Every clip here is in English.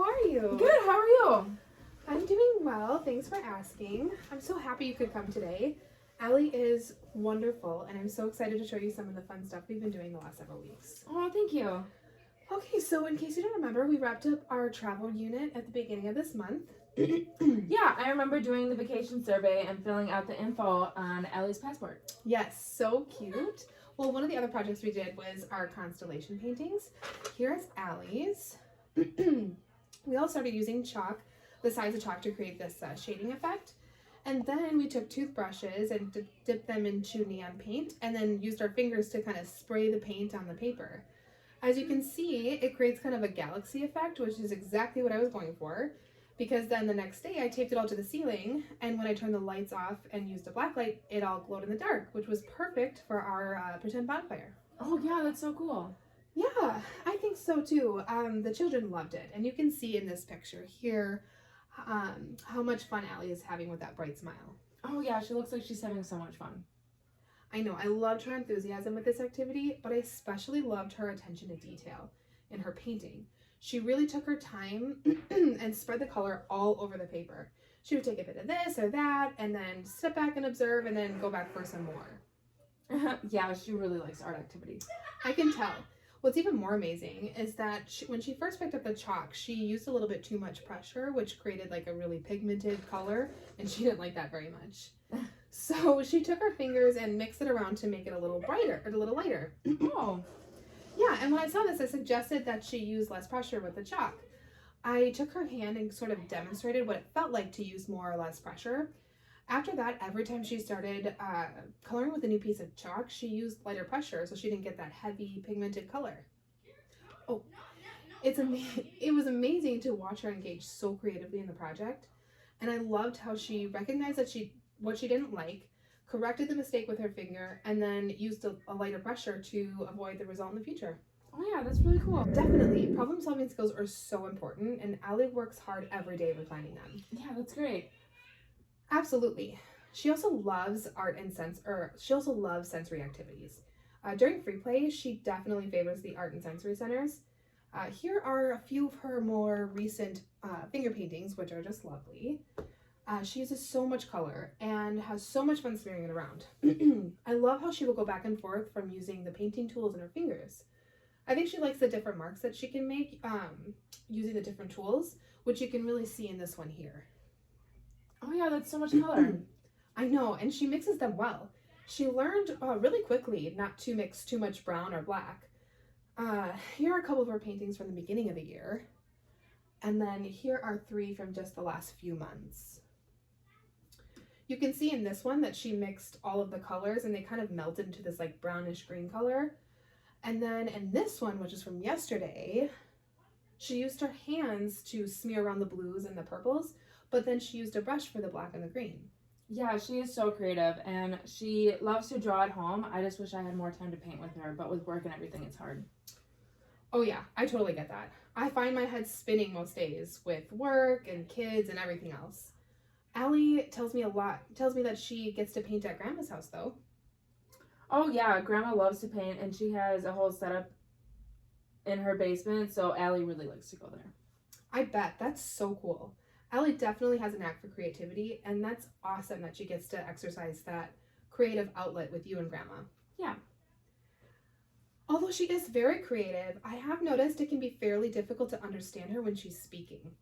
how are you? Good, how are you? I'm doing well. Thanks for asking. I'm so happy you could come today. Allie is wonderful, and I'm so excited to show you some of the fun stuff we've been doing the last several weeks. Oh, thank you. Okay, so in case you don't remember, we wrapped up our travel unit at the beginning of this month. Yeah, I remember doing the vacation survey and filling out the info on Allie's passport. Yes, so cute. Well, one of the other projects we did was our constellation paintings. Here's Allie's. We all started using chalk, the size of chalk, to create this shading effect. And then we took toothbrushes and dipped them into neon paint and then used our fingers to kind of spray the paint on the paper. As you can see, it creates kind of a galaxy effect, which is exactly what I was going for. Because then the next day I taped it all to the ceiling, and when I turned the lights off and used a black light, it all glowed in the dark, which was perfect for our pretend bonfire. Oh yeah, that's so cool. Yeah, I think so too. The children loved it, and you can see in this picture here how much fun Allie is having with that bright smile. Oh yeah, she looks like she's having so much fun. I know, I loved her enthusiasm with this activity, but I especially loved her attention to detail in her painting. She really took her time and spread the color all over the paper. She would take a bit of this or that and then step back and observe and then go back for some more. Yeah, she really likes art activities. I can tell. What's even more amazing is that when she first picked up the chalk, she used a little bit too much pressure, which created like a really pigmented color, and she didn't like that very much. So she took her fingers and mixed it around to make it a little brighter, or a little lighter. Oh. Yeah, and when I saw this, I suggested that she use less pressure with the chalk. I took her hand and sort of demonstrated what it felt like to use more or less pressure. After that, every time she started coloring with a new piece of chalk, she used lighter pressure so she didn't get that heavy pigmented color. Oh, it was amazing to watch her engage so creatively in the project. And I loved how she recognized that what she didn't like, corrected the mistake with her finger, and then used a lighter pressure to avoid the result in the future. Oh yeah, that's really cool. Definitely, problem-solving skills are so important, and Allie works hard every day refining them. Yeah, that's great. Absolutely. She also loves she also loves sensory activities. During free play, she definitely favors the art and sensory centers. Here are a few of her more recent finger paintings, which are just lovely. She uses so much color and has so much fun smearing it around. I love how she will go back and forth from using the painting tools in her fingers. I think she likes the different marks that she can make using the different tools, which you can really see in this one here. Oh yeah, that's so much color. I know, and she mixes them well. She learned really quickly not to mix too much brown or black. Here are a couple of her paintings from the beginning of the year. And then here are 3 from just the last few months. You can see in this one that she mixed all of the colors and they kind of melted into this like brownish green color. And then in this one, which is from yesterday, she used her hands to smear around the blues and the purples, but then she used a brush for the black and the green. Yeah, she is so creative and she loves to draw at home. I just wish I had more time to paint with her, but with work and everything, it's hard. Oh yeah, I totally get that. I find my head spinning most days with work and kids and everything else. Allie tells me that she gets to paint at Grandma's house though. Oh yeah, Grandma loves to paint and she has a whole setup in her basement, so Allie really likes to go there. I bet. That's so cool. Allie definitely has a knack for creativity, and that's awesome that she gets to exercise that creative outlet with you and Grandma. Yeah. Although she is very creative, I have noticed it can be fairly difficult to understand her when she's speaking.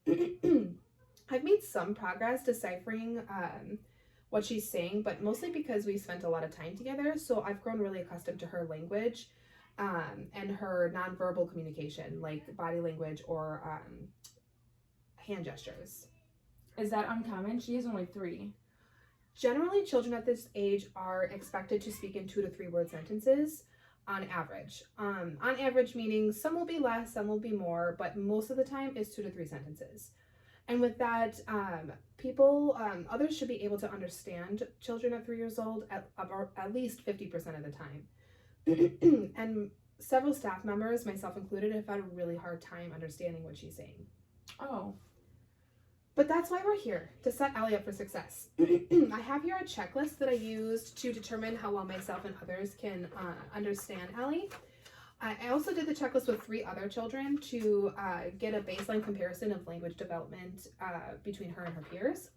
I've made some progress deciphering what she's saying, but mostly because we spent a lot of time together, so I've grown really accustomed to her language and her nonverbal communication, like body language or hand gestures. Is that uncommon? She is only 3. Generally, children at this age are expected to speak in 2 to 3 word sentences on average. On average meaning some will be less, some will be more, but most of the time it's 2 to 3 sentences. And with that, others should be able to understand children at 3 years old at least 50% of the time. And several staff members, myself included, have had a really hard time understanding what she's saying. Oh. But that's why we're here, to set Allie up for success. I have here a checklist that I used to determine how well myself and others can understand Allie. I also did the checklist with 3 other children to get a baseline comparison of language development between her and her peers.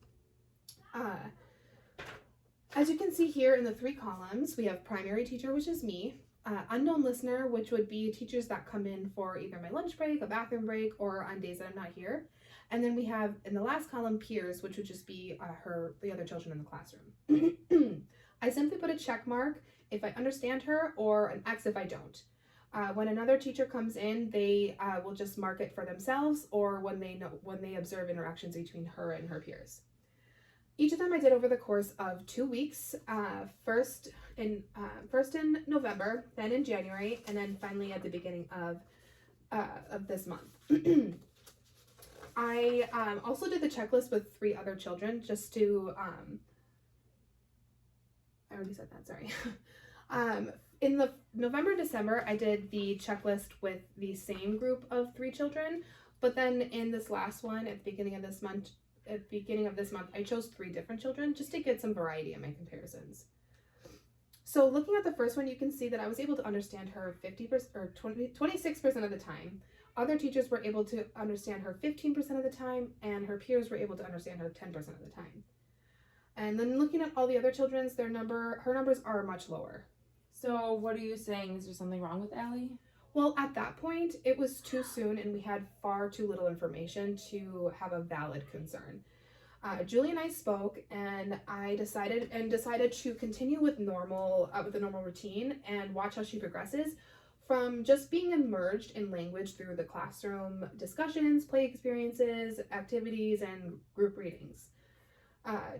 As you can see here in the 3 columns, we have primary teacher, which is me, unknown listener, which would be teachers that come in for either my lunch break, a bathroom break, or on days that I'm not here. And then we have in the last column peers, which would just be the other children in the classroom. I simply put a check mark if I understand her or an X if I don't. When another teacher comes in, they will just mark it for themselves, or when they observe interactions between her and her peers. Each of them I did over the course of 2 weeks. First in November, then in January, and then finally at the beginning of this month. I also did the checklist with 3 other children just to. I already said that. Sorry. In the November and December, I did the checklist with the same group of 3 children, but then in this last one, at the beginning of this month, I chose 3 different children just to get some variety in my comparisons. So looking at the first one, you can see that I was able to understand her 26% of the time. Other teachers were able to understand her 15% of the time, and her peers were able to understand her 10% of the time. And then looking at all the other children's, her numbers are much lower. So what are you saying? Is there something wrong with Allie? Well, at that point, it was too soon and we had far too little information to have a valid concern. Julie and I spoke, and I decided to continue with the normal routine and watch how she progresses from just being immersed in language through the classroom discussions, play experiences, activities, and group readings.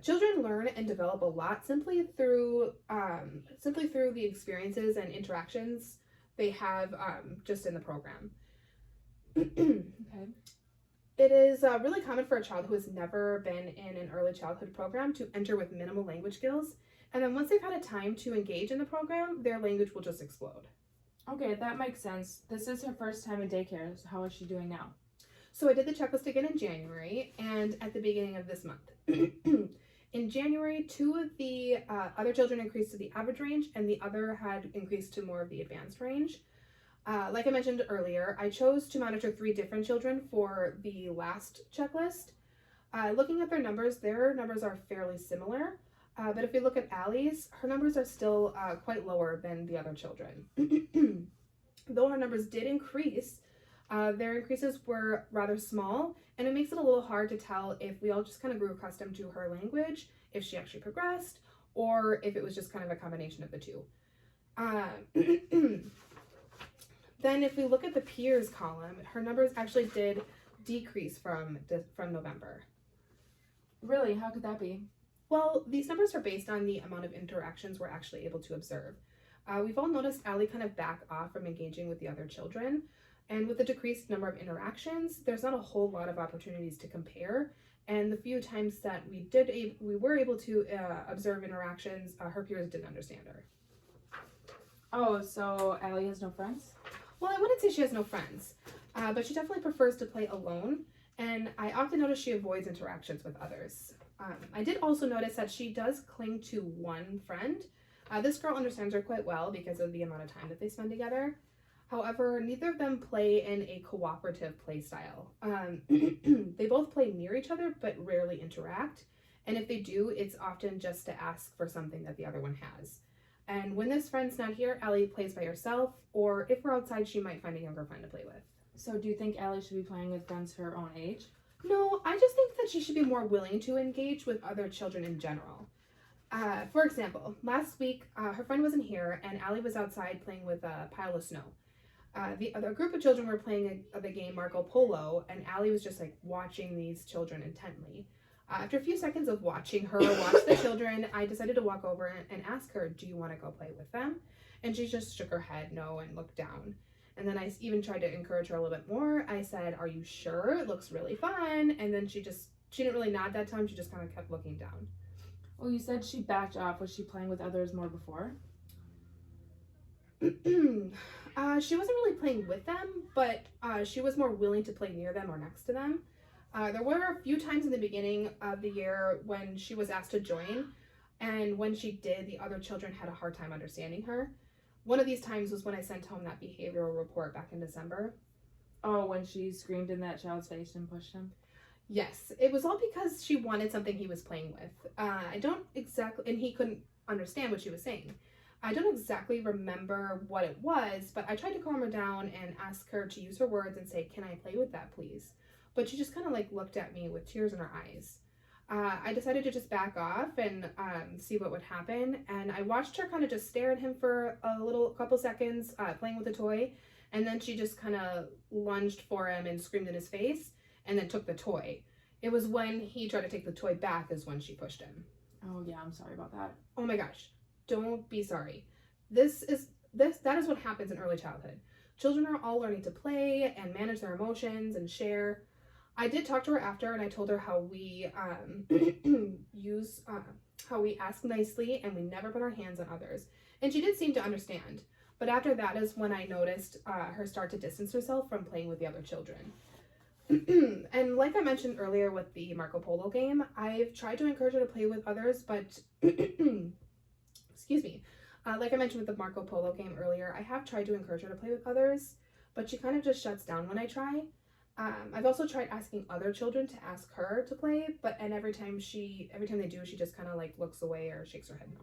Children learn and develop a lot simply through the experiences and interactions they have just in the program. Okay. It is really common for a child who has never been in an early childhood program to enter with minimal language skills, and then once they've had a time to engage in the program, their language will just explode. Okay, that makes sense. This is her first time in daycare, so how is she doing now? So I did the checklist again in January and at the beginning of this month. In January, 2 of the other children increased to the average range, and the other had increased to more of the advanced range. Like I mentioned earlier, I chose to monitor 3 different children for the last checklist. Looking at their numbers are fairly similar. But if we look at Allie's, her numbers are still quite lower than the other children. Though her numbers did increase, their increases were rather small, and it makes it a little hard to tell if we all just kind of grew accustomed to her language, if she actually progressed, or if it was just kind of a combination of the 2. Then if we look at the peers column, her numbers actually did decrease from November. Really? How could that be? Well, these numbers are based on the amount of interactions we're actually able to observe. We've all noticed Allie kind of back off from engaging with the other children, and with the decreased number of interactions, there's not a whole lot of opportunities to compare, and the few times that we were able to observe interactions, her peers didn't understand her. Oh, so Allie has no friends? Well, I wouldn't say she has no friends, but she definitely prefers to play alone, and I often notice she avoids interactions with others. I did also notice that she does cling to one friend. This girl understands her quite well because of the amount of time that they spend together. However, neither of them play in a cooperative play style. They both play near each other but rarely interact, and if they do, it's often just to ask for something that the other one has. And when this friend's not here, Allie plays by herself, or if we're outside, she might find a younger friend to play with. So do you think Allie should be playing with friends her own age? No, I just think that she should be more willing to engage with other children in general. For example, last week, her friend wasn't here, and Allie was outside playing with a pile of snow. The other group of children were playing the game Marco Polo, and Allie was just like watching these children intently. After a few seconds of watching her watch the children, I decided to walk over and ask her, "Do you want to go play with them?" And she just shook her head no and looked down. And then I even tried to encourage her a little bit more. I said, "Are you sure? It looks really fun." And then she didn't really nod that time. She just kind of kept looking down. Well, you said she backed off. Was she playing with others more before? She wasn't really playing with them, but she was more willing to play near them or next to them. There were a few times in the beginning of the year when she was asked to join, and when she did, the other children had a hard time understanding her. One of these times was when I sent home that behavioral report back in December. Oh, when she screamed in that child's face and pushed him? Yes, it was all because she wanted something he was playing with. I don't exactly, and he couldn't understand what she was saying. I don't exactly remember what it was, but I tried to calm her down and ask her to use her words and say, "Can I play with that, please?" But she just kind of like looked at me with tears in her eyes. I decided to just back off and see what would happen, and I watched her kind of just stare at him for a couple seconds, playing with the toy, and then she just kind of lunged for him and screamed in his face, and then took the toy. It was when he tried to take the toy back is when she pushed him. Oh yeah, I'm sorry about that. Oh my gosh, don't be sorry. That is what happens in early childhood. Children are all learning to play and manage their emotions and share. I did talk to her after, and I told her how we how we ask nicely and we never put our hands on others, and she did seem to understand. But after that is when I noticed her start to distance herself from playing with the other children. And like I mentioned earlier with the Marco Polo game, I've tried to encourage her to play with others, but excuse me. Like I mentioned with the Marco Polo game earlier, I have tried to encourage her to play with others, but she kind of just shuts down when I try. I've also tried asking other children to ask her to play, and every time they do, she just kind of like looks away or shakes her head no.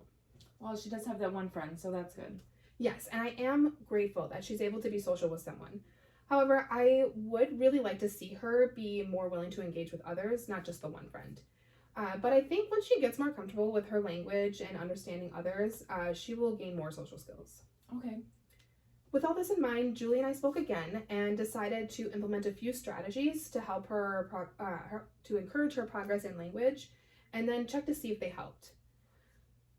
Well, she does have that one friend, so that's good. Yes, and I am grateful that she's able to be social with someone. However, I would really like to see her be more willing to engage with others, not just the one friend. But I think once she gets more comfortable with her language and understanding others, she will gain more social skills. Okay. With all this in mind, Julie and I spoke again and decided to implement a few strategies to help her, to encourage her progress in language, and then check to see if they helped.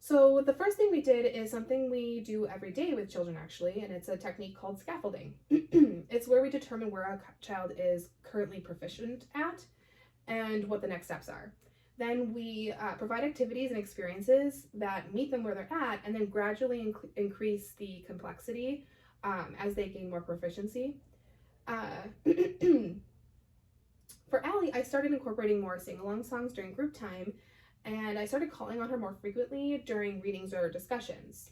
So the first thing we did is something we do every day with children actually, and it's a technique called scaffolding. It's where we determine where a child is currently proficient at and what the next steps are. Then we provide activities and experiences that meet them where they're at, and then gradually increase the complexity as they gain more proficiency. For Allie, I started incorporating more sing-along songs during group time, and I started calling on her more frequently during readings or discussions.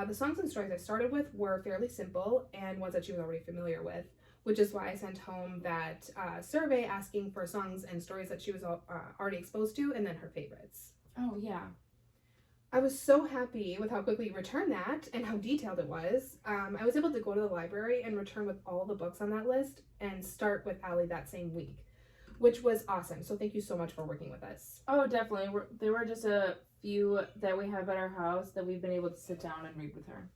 The songs and stories I started with were fairly simple and ones that she was already familiar with, which is why I sent home that survey asking for songs and stories that she was already exposed to, and then her favorites. Oh, yeah. I was so happy with how quickly you returned that and how detailed it was. I was able to go to the library and return with all the books on that list and start with Allie that same week, which was awesome. So thank you so much for working with us. Oh, definitely. There were just a few that we have at our house that we've been able to sit down and read with her.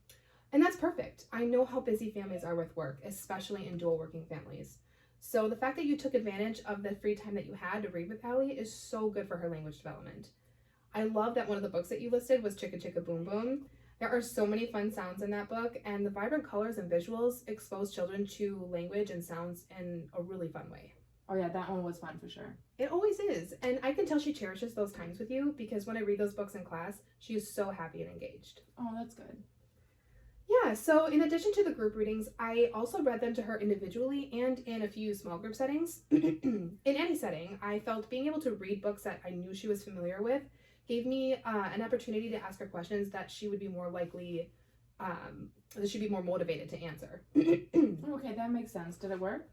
And that's perfect. I know how busy families are with work, especially in dual working families. So the fact that you took advantage of the free time that you had to read with Allie is so good for her language development. I love that one of the books that you listed was Chicka Chicka Boom Boom. There are so many fun sounds in that book, and the vibrant colors and visuals expose children to language and sounds in a really fun way. Oh yeah, that one was fun for sure. It always is, and I can tell she cherishes those times with you because when I read those books in class, she is so happy and engaged. Oh, that's good. Yeah, so in addition to the group readings, I also read them to her individually and in a few small group settings. In any setting, I felt being able to read books that I knew she was familiar with gave me an opportunity to ask her questions that she would be more likely, that she'd be more motivated to answer. Okay, that makes sense. Did it work?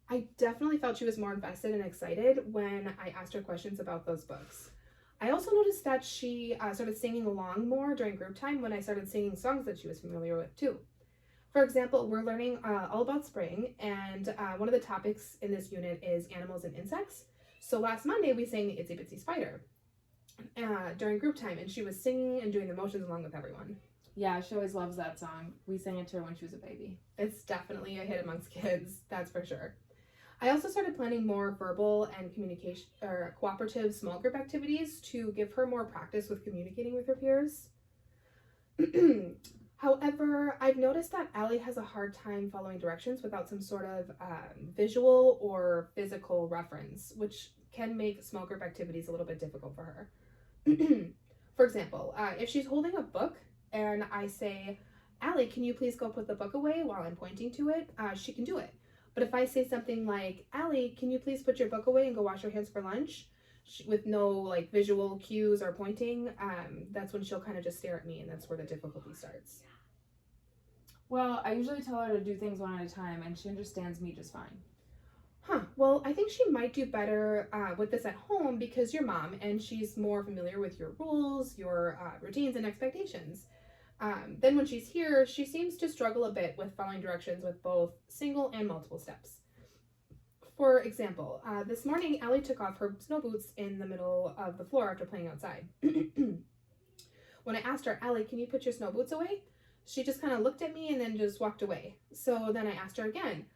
I definitely felt she was more invested and excited when I asked her questions about those books. I also noticed that she started singing along more during group time when I started singing songs that she was familiar with too. For example, we're learning all about spring, and one of the topics in this unit is animals and insects. So last Monday we sang the Itsy Bitsy Spider during group time, and she was singing and doing the motions along with everyone. Yeah, she always loves that song. We sang it to her when she was a baby. It's definitely a hit amongst kids, that's for sure. I also started planning more verbal and communication or cooperative small group activities to give her more practice with communicating with her peers. However, I've noticed that Allie has a hard time following directions without some sort of visual or physical reference, which can make small group activities a little bit difficult for her. For example, if she's holding a book and I say, "Allie, can you please go put the book away," while I'm pointing to it, she can do it. But if I say something like, "Allie, can you please put your book away and go wash your hands for lunch," with no like visual cues or pointing, that's when she'll kind of just stare at me, and that's where the difficulty starts. Well, I usually tell her to do things one at a time, and she understands me just fine. Huh. Well, I think she might do better with this at home because you're mom and she's more familiar with your rules, your routines, and expectations. Then when she's here, she seems to struggle a bit with following directions with both single and multiple steps. For example, this morning, Allie took off her snow boots in the middle of the floor after playing outside. When I asked her, Allie, can you put your snow boots away? She just kind of looked at me and then just walked away. So then I asked her again,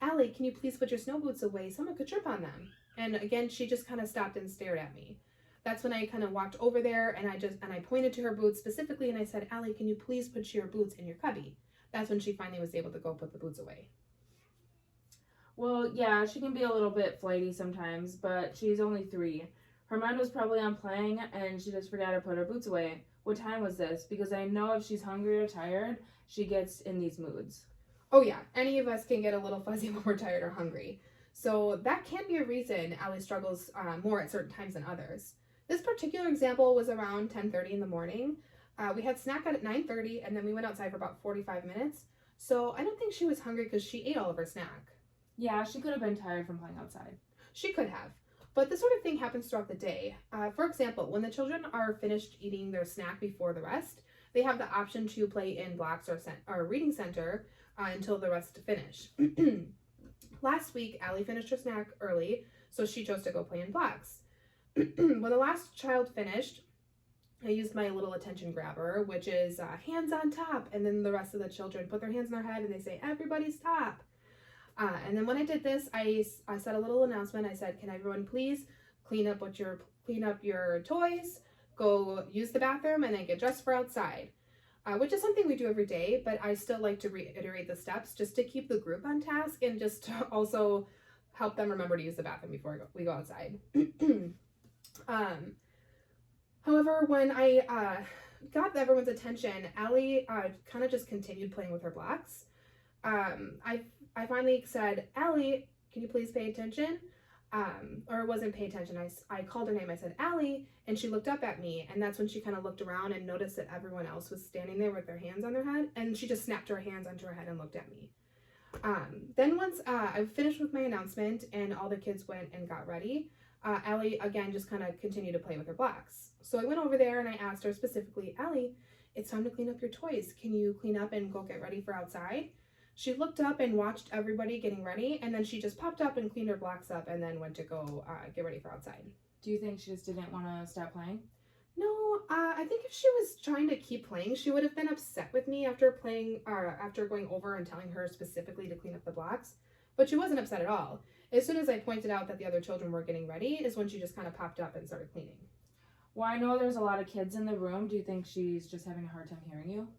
Allie, can you please put your snow boots away? Someone could trip on them. And again, she just kind of stopped and stared at me. That's when I kind of walked over there and I pointed to her boots specifically and I said, Allie, can you please put your boots in your cubby? That's when she finally was able to go put the boots away. Well, yeah, she can be a little bit flighty sometimes, but she's only 3. Her mind was probably on playing, and she just forgot to put her boots away. What time was this? Because I know if she's hungry or tired, she gets in these moods. Oh yeah, any of us can get a little fuzzy when we're tired or hungry. So that can be a reason Allie struggles more at certain times than others. This particular example was around 10:30 in the morning. We had snack at 9:30, and then we went outside for about 45 minutes. So I don't think she was hungry because she ate all of her snack. Yeah, she could have been tired from playing outside. She could have. But this sort of thing happens throughout the day. For example, when the children are finished eating their snack before the rest, they have the option to play in blocks or reading center until the rest finish. Last week, Allie finished her snack early, so she chose to go play in blocks. When the last child finished, I used my little attention grabber, which is hands on top, and then the rest of the children put their hands on their head and they say, everybody stop. And then when I did this, I said a little announcement. I said, can everyone please clean up your toys, go use the bathroom, and then get dressed for outside. Which is something we do every day, but I still like to reiterate the steps just to keep the group on task and just to also help them remember to use the bathroom before we go outside. However, when I got everyone's attention, Allie kind of just continued playing with her blocks. I finally said, Allie, can you please pay attention? Or it wasn't pay attention. I called her name. I said, Allie, and she looked up at me. And that's when she kind of looked around and noticed that everyone else was standing there with their hands on their head. And she just snapped her hands onto her head and looked at me. Then once I finished with my announcement and all the kids went and got ready, Allie, again, just kind of continued to play with her blocks. So I went over there and I asked her specifically, Allie, it's time to clean up your toys. Can you clean up and go get ready for outside? She looked up and watched everybody getting ready, and then she just popped up and cleaned her blocks up and then went to go get ready for outside. Do you think she just didn't want to stop playing? No, I think if she was trying to keep playing, she would have been upset with me after going over and telling her specifically to clean up the blocks. But she wasn't upset at all. As soon as I pointed out that the other children were getting ready is when she just kind of popped up and started cleaning. Well, I know there's a lot of kids in the room. Do you think she's just having a hard time hearing you?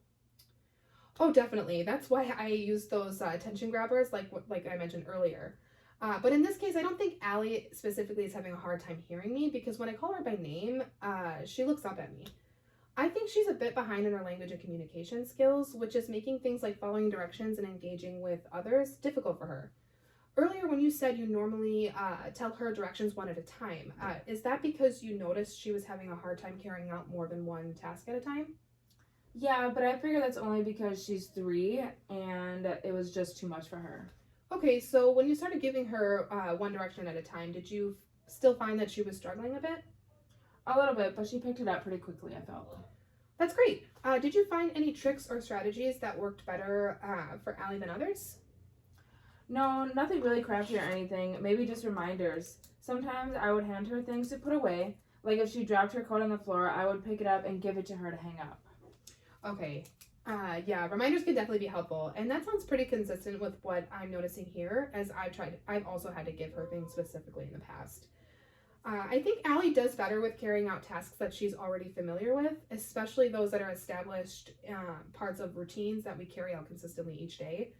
Oh, definitely. That's why I use those attention grabbers like I mentioned earlier. But in this case, I don't think Allie specifically is having a hard time hearing me because when I call her by name, she looks up at me. I think she's a bit behind in her language and communication skills, which is making things like following directions and engaging with others difficult for her. Earlier, when you said you normally tell her directions one at a time, is that because you noticed she was having a hard time carrying out more than one task at a time? Yeah, but I figure that's only because she's 3 and it was just too much for her. Okay, so when you started giving her one direction at a time, did you still find that she was struggling a bit? A little bit, but she picked it up pretty quickly, I felt. That's great. Did you find any tricks or strategies that worked better for Allie than others? No, nothing really crafty or anything. Maybe just reminders. Sometimes I would hand her things to put away. Like if she dropped her coat on the floor, I would pick it up and give it to her to hang up. Okay. Yeah, reminders can definitely be helpful. And that sounds pretty consistent with what I'm noticing here as I've also had to give her things specifically in the past. I think Allie does better with carrying out tasks that she's already familiar with, especially those that are established parts of routines that we carry out consistently each day.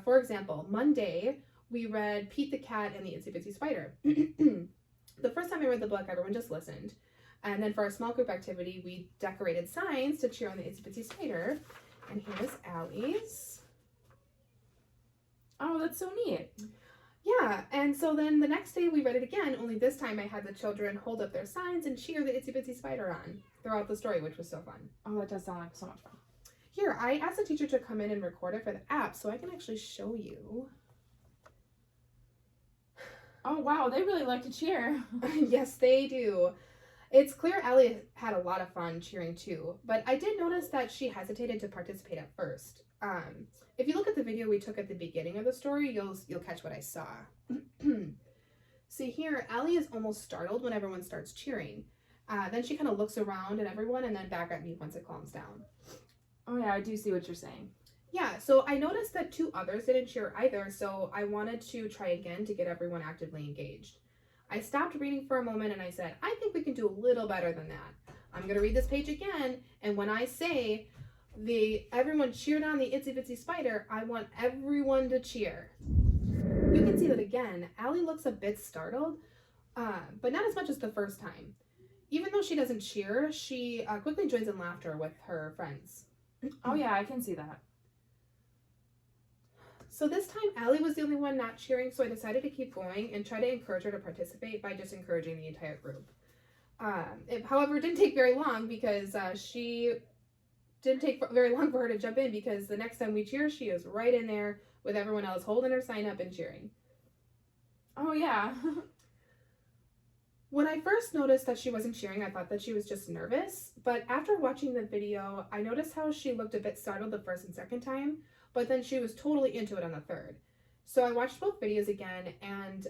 For example, Monday, we read Pete the Cat and the Itsy Bitsy Spider. The first time I read the book, everyone just listened. And then for our small group activity, we decorated signs to cheer on the Itsy Bitsy Spider. And here's Allie's. Oh, that's so neat. Yeah, and so then the next day we read it again, only this time I had the children hold up their signs and cheer the Itsy Bitsy Spider on throughout the story, which was so fun. Oh, that does sound like so much fun. Here, I asked the teacher to come in and record it for the app so I can actually show you. Oh, wow, they really like to cheer. Yes, they do. It's clear Allie had a lot of fun cheering too, but I did notice that she hesitated to participate at first. If you look at the video we took at the beginning of the story, you'll catch what I saw. See here, Allie is almost startled when everyone starts cheering. Then she kind of looks around at everyone and then back at me once it calms down. Oh yeah, I do see what you're saying. Yeah, so I noticed that 2 others didn't cheer either, so I wanted to try again to get everyone actively engaged. I stopped reading for a moment and I said, I think we can do a little better than that. I'm going to read this page again, and when I say everyone cheered on the Itsy Bitsy Spider, I want everyone to cheer. You can see that again, Allie looks a bit startled, but not as much as the first time. Even though she doesn't cheer, she quickly joins in laughter with her friends. Oh yeah, I can see that. So this time, Allie was the only one not cheering, so I decided to keep going and try to encourage her to participate by just encouraging the entire group. However, it didn't take very long because she didn't take very long for her to jump in, because the next time we cheer, she is right in there with everyone else holding her sign up and cheering. Oh yeah. When I first noticed that she wasn't cheering, I thought that she was just nervous, but after watching the video, I noticed how she looked a bit startled the first and second time, but then she was totally into it on the third. So I watched both videos again, and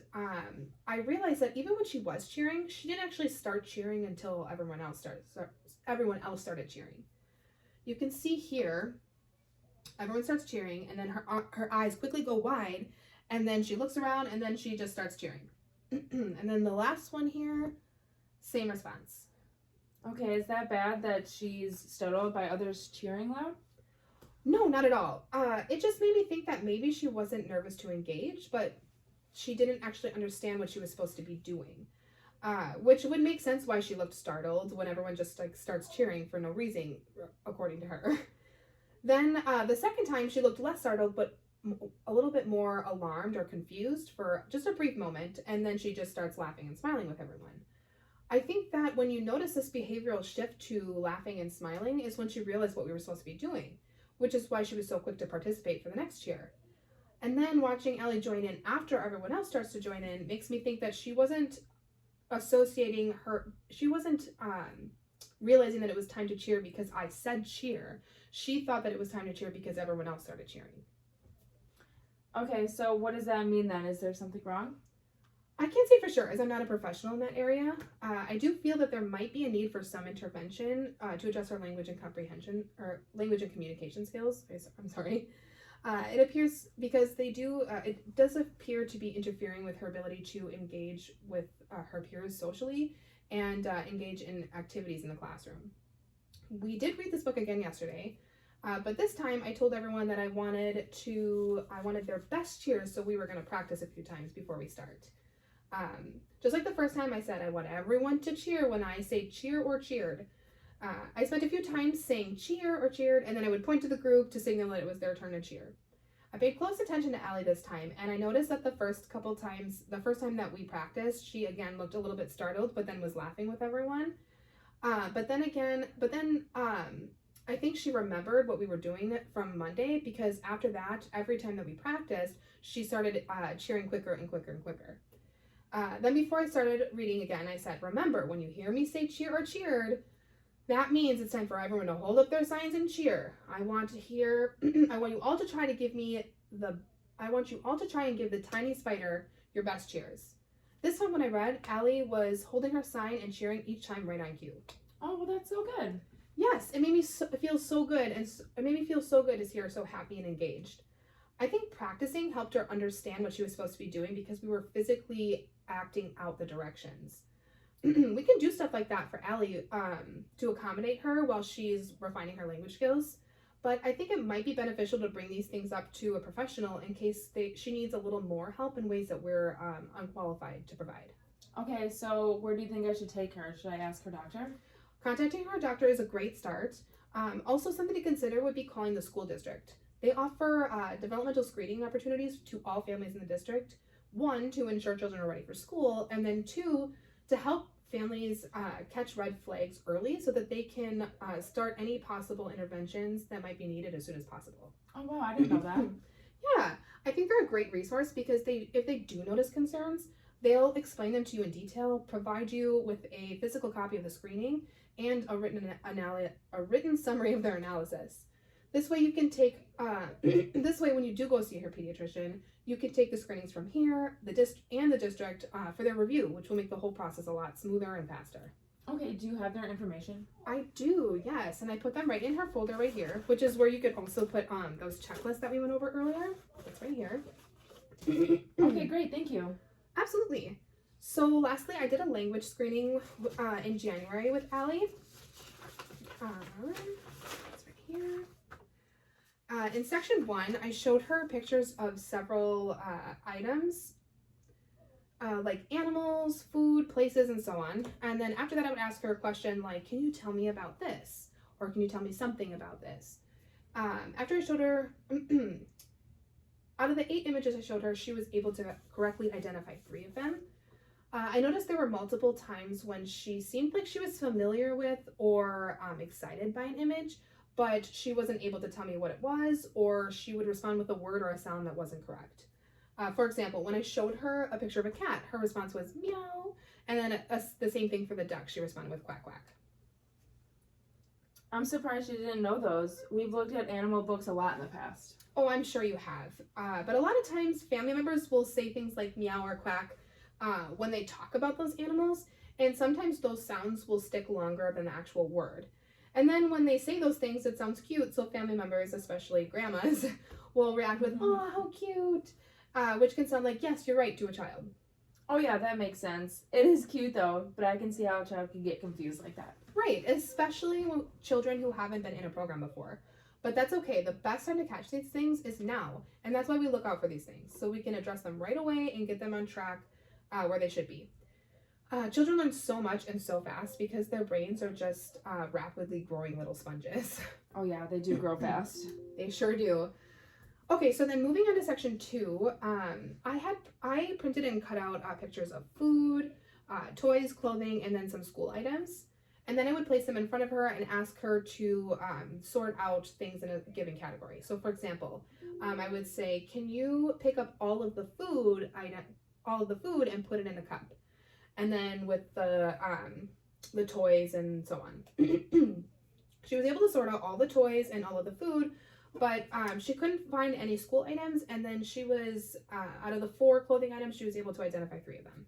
I realized that even when she was cheering, she didn't actually start cheering until everyone else started cheering. You can see here, everyone starts cheering, and then her eyes quickly go wide, and then she looks around, and then she just starts cheering. And then the last one here, same response. Okay, is that bad that she's startled by others cheering loud? No, not at all. It just made me think that maybe she wasn't nervous to engage, but she didn't actually understand what she was supposed to be doing. Which would make sense why she looked startled when everyone just starts cheering for no reason, according to her. Then the second time she looked less startled, but a little bit more alarmed or confused for just a brief moment, and then she just starts laughing and smiling with everyone. I think that when you notice this behavioral shift to laughing and smiling is when she realized what we were supposed to be doing, which is why she was so quick to participate for the next cheer. And then watching Allie join in after everyone else starts to join in makes me think that she wasn't realizing that it was time to cheer because I said cheer. She thought that it was time to cheer because everyone else started cheering. Okay, so what does that mean then? Is there something wrong? I can't say for sure, as I'm not a professional in that area. I do feel that there might be a need for some intervention to address our language and comprehension, or language and communication skills. I'm sorry. It appears because it does appear to be interfering with her ability to engage with her peers socially and engage in activities in the classroom. We did read this book again yesterday, but this time I told everyone that I wanted their best cheers, so we were going to practice a few times before we start. Just like the first time, I said I want everyone to cheer when I say cheer or cheered. I spent a few times saying cheer or cheered, and then I would point to the group to signal that it was their turn to cheer. I paid close attention to Allie this time, and I noticed that the first time that we practiced, she again looked a little bit startled, but then was laughing with everyone. But then I think she remembered what we were doing from Monday, because after that, every time that we practiced, she started cheering quicker and quicker and quicker. Then before I started reading again, I said, remember, when you hear me say cheer or cheered, that means it's time for everyone to hold up their signs and cheer. I want you all to try and give the tiny spider your best cheers. This time when I read, Allie was holding her sign and cheering each time right on cue. Oh, well, that's so good. Yes, it made me feel so good, and it made me feel so good to see her so happy and engaged. I think practicing helped her understand what she was supposed to be doing because we were physically acting out the directions. We can do stuff like that for Allie to accommodate her while she's refining her language skills, but I think it might be beneficial to bring these things up to a professional in case she needs a little more help in ways that we're unqualified to provide. Okay, so where do you think I should take her? Should I ask her doctor? Contacting her doctor is a great start. Also, something to consider would be calling the school district. They offer developmental screening opportunities to all families in the district. 1, to ensure children are ready for school, and then 2, to help families catch red flags early so that they can start any possible interventions that might be needed as soon as possible. Oh wow, I didn't know that. Yeah, I think they're a great resource because if they do notice concerns, they'll explain them to you in detail, provide you with a physical copy of the screening and a written summary of their analysis. This way you can take this way when you do go see your pediatrician, you can take the screenings from here, the district for their review, which will make the whole process a lot smoother and faster. Okay, do you have their information? I do, yes, and I put them right in her folder right here, which is where you could also put those checklists that we went over earlier. That's right here. Okay, great, thank you. Absolutely. So lastly, I did a language screening in January with Allie. It's right here. In section 1, I showed her pictures of several items, like animals, food, places, and so on. And then after that, I would ask her a question like, can you tell me about this? Or can you tell me something about this? After I showed her, out of the 8 images I showed her, she was able to correctly identify 3 of them. I noticed there were multiple times when she seemed like she was familiar with or excited by an image, but she wasn't able to tell me what it was, or she would respond with a word or a sound that wasn't correct. For example, when I showed her a picture of a cat, her response was meow, and then the same thing for the duck, she responded with quack quack. I'm surprised you didn't know those. We've looked at animal books a lot in the past. Oh, I'm sure you have. But a lot of times family members will say things like meow or quack when they talk about those animals, and sometimes those sounds will stick longer than the actual word. And then when they say those things, it sounds cute, so family members, especially grandmas, will react with, oh, how cute, which can sound like, yes, you're right, to a child. Oh yeah, that makes sense. It is cute though, but I can see how a child can get confused like that. Right, especially with children who haven't been in a program before. But that's okay. The best time to catch these things is now, and that's why we look out for these things, so we can address them right away and get them on track where they should be. Children learn so much and so fast because their brains are just rapidly growing little sponges. Oh yeah, they do grow fast. They sure do. Okay, so then moving on to section 2, I printed and cut out pictures of food, toys, clothing, and then some school items. And then I would place them in front of her and ask her to sort out things in a given category. So for example, I would say, can you pick up all of the food and put it in a cup? And then with the toys and so on. She was able to sort out all the toys and all of the food, but she couldn't find any school items, and then she was, out of the 4 clothing items, she was able to identify 3 of them.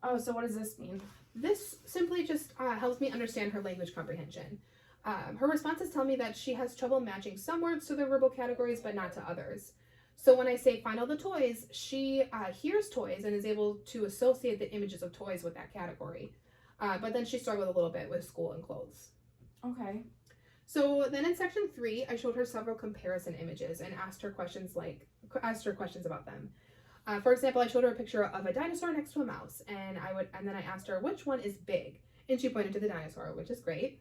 Oh, so what does this mean? This simply just helps me understand her language comprehension. Her responses tell me that she has trouble matching some words to their verbal categories, but not to others. So when I say find all the toys, she hears toys and is able to associate the images of toys with that category. But then she struggled a little bit with school and clothes. Okay. So then in section 3, I showed her several comparison images and asked her questions about them. For example, I showed her a picture of a dinosaur next to a mouse, and then I asked her which one is big, and she pointed to the dinosaur, which is great.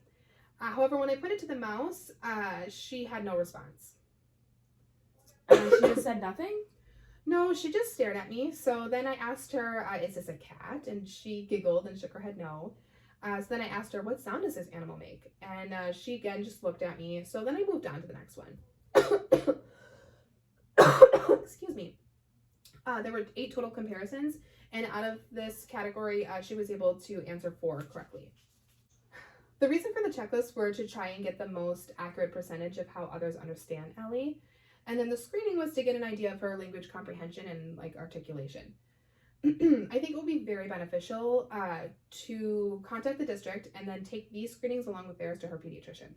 However, when I pointed to the mouse, she had no response. She just said nothing? No, she just stared at me. So then I asked her, is this a cat? And she giggled and shook her head no. So then I asked her, what sound does this animal make? And she again just looked at me. So then I moved on to the next one. Excuse me. There were 8 total comparisons, and out of this category, she was able to answer 4 correctly. The reason for the checklist were to try and get the most accurate percentage of how others understand Ellie, and then the screening was to get an idea of her language comprehension and articulation. I think it will be very beneficial to contact the district and then take these screenings along with theirs to her pediatrician.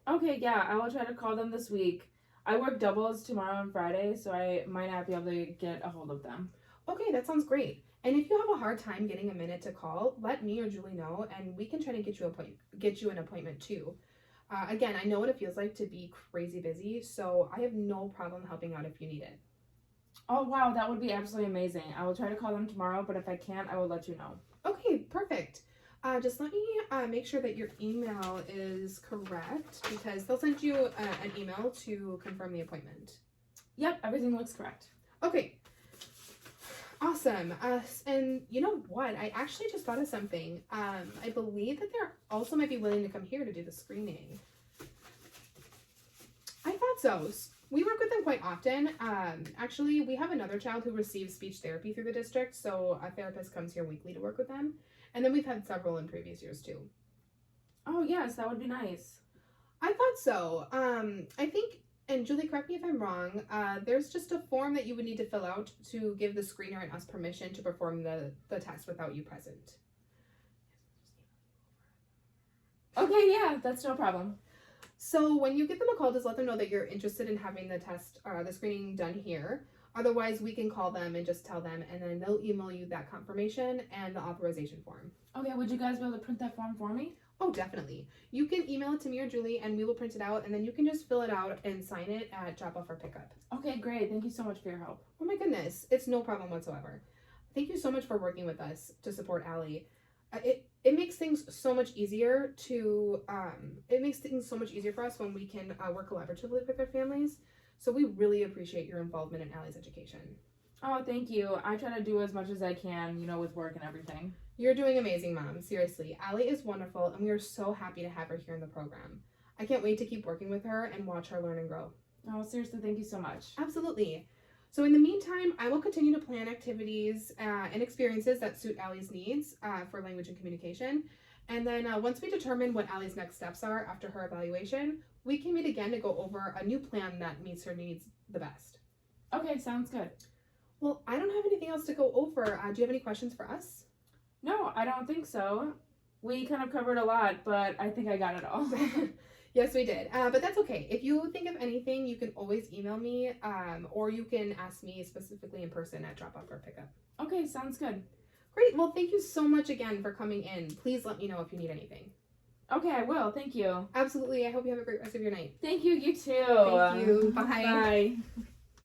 Okay, yeah, I will try to call them this week. I work doubles tomorrow and Friday, so I might not be able to get a hold of them. Okay, that sounds great. And if you have a hard time getting a minute to call, let me or Julie know, and we can try to get you an appointment too. Again, I know what it feels like to be crazy busy, so I have no problem helping out if you need it. Oh, wow, that would be absolutely amazing. I will try to call them tomorrow, but if I can't, I will let you know. Okay, perfect. Just let me make sure that your email is correct, because they'll send you an email to confirm the appointment. Yep, everything looks correct. Okay. Awesome. awesome. And you know what? I actually just thought of something. I believe that they're also might be willing to come here to do the screening. I thought so. We work with them quite often. Actually, we have another child who receives speech therapy through the district, so a therapist comes here weekly to work with them. And then we've had several in previous years too. Oh, yes, that would be nice. I thought so. I think, and Julie, correct me if I'm wrong, there's just a form that you would need to fill out to give the screener and us permission to perform the test without you present. Okay, yeah, that's no problem. So when you give them a call, just let them know that you're interested in having the test, the screening done here. Otherwise, we can call them and just tell them, and then they'll email you that confirmation and the authorization form. Okay, would you guys be able to print that form for me? Oh, definitely. You can email it to me or Julie, and we will print it out, and then you can just fill it out and sign it at drop-off or pickup. Okay, great. Thank you so much for your help. Oh my goodness, it's no problem whatsoever. Thank you so much for working with us to support Allie. It makes things so much easier to it makes things so much easier for us when we can work collaboratively with our families. So we really appreciate your involvement in Allie's education. Oh, thank you. I try to do as much as I can, with work and everything. You're doing amazing, Mom. Seriously, Allie is wonderful, and we are so happy to have her here in the program. I can't wait to keep working with her and watch her learn and grow. Oh, seriously, thank you so much. Absolutely. So in the meantime, I will continue to plan activities and experiences that suit Allie's needs for language and communication. And then once we determine what Allie's next steps are after her evaluation, we can meet again to go over a new plan that meets her needs the best. Okay, sounds good. Well, I don't have anything else to go over. Do you have any questions for us? No, I don't think so. We kind of covered a lot, but I think I got it all. Yes, we did. But that's okay. If you think of anything, you can always email me or you can ask me specifically in person at drop-off or pickup. Okay, sounds good. Great. Well, thank you so much again for coming in. Please let me know if you need anything. Okay, I will. Thank you. Absolutely. I hope you have a great rest of your night. Thank you. You too. Thank you. Bye. Bye.